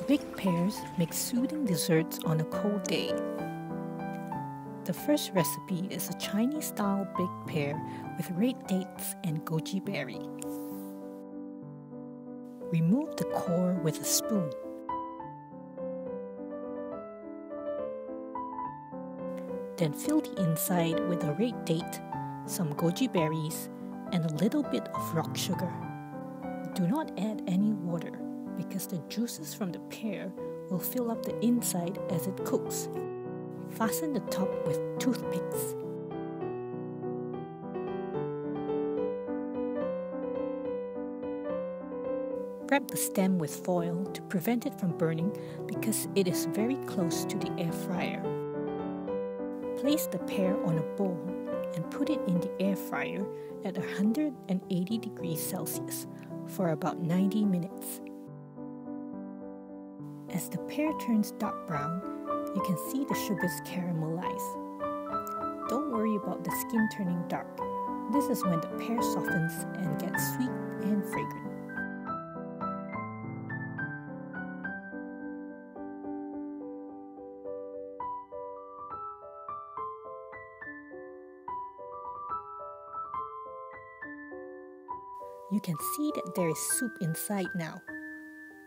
Baked pears make soothing desserts on a cold day. The first recipe is a Chinese-style baked pear with red dates and goji berry. Remove the core with a spoon. Then fill the inside with a red date, some goji berries, and a little bit of rock sugar. Do not add any water because the juices from the pear will fill up the inside as it cooks. Fasten the top with toothpicks. Wrap the stem with foil to prevent it from burning because it is very close to the air fryer. Place the pear on a bowl and put it in the air fryer at 180 degrees Celsius for about 90 minutes. As the pear turns dark brown, you can see the sugars caramelize. Don't worry about the skin turning dark. This is when the pear softens and gets sweet and fragrant. You can see that there is soup inside now.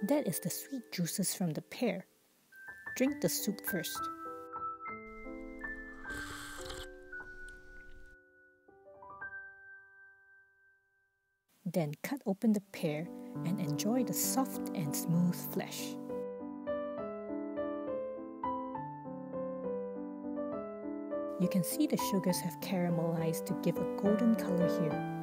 That is the sweet juices from the pear. Drink the soup first. Then cut open the pear and enjoy the soft and smooth flesh. You can see the sugars have caramelized to give a golden color here.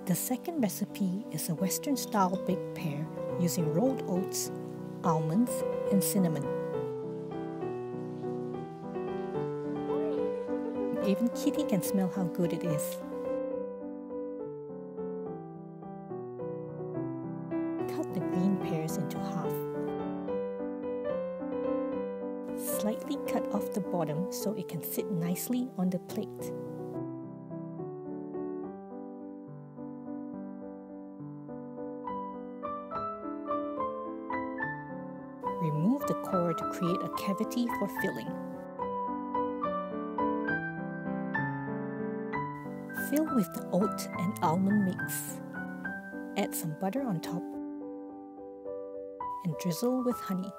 The second recipe is a Western-style baked pear using rolled oats, almonds, and cinnamon. Even Kitty can smell how good it is. Cut the green pears into half. Slightly cut off the bottom so it can sit nicely on the plate. Remove the core to create a cavity for filling. Fill with the oat and almond mix. Add some butter on top and drizzle with honey.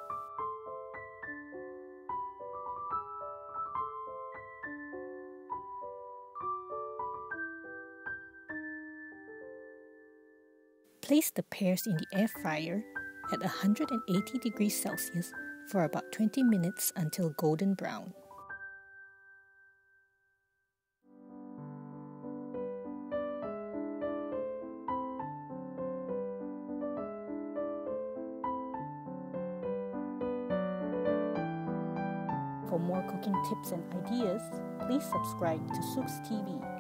Place the pears in the air fryer at 180 degrees Celsius for about 20 minutes until golden brown. For more cooking tips and ideas, please subscribe to SooKsTV.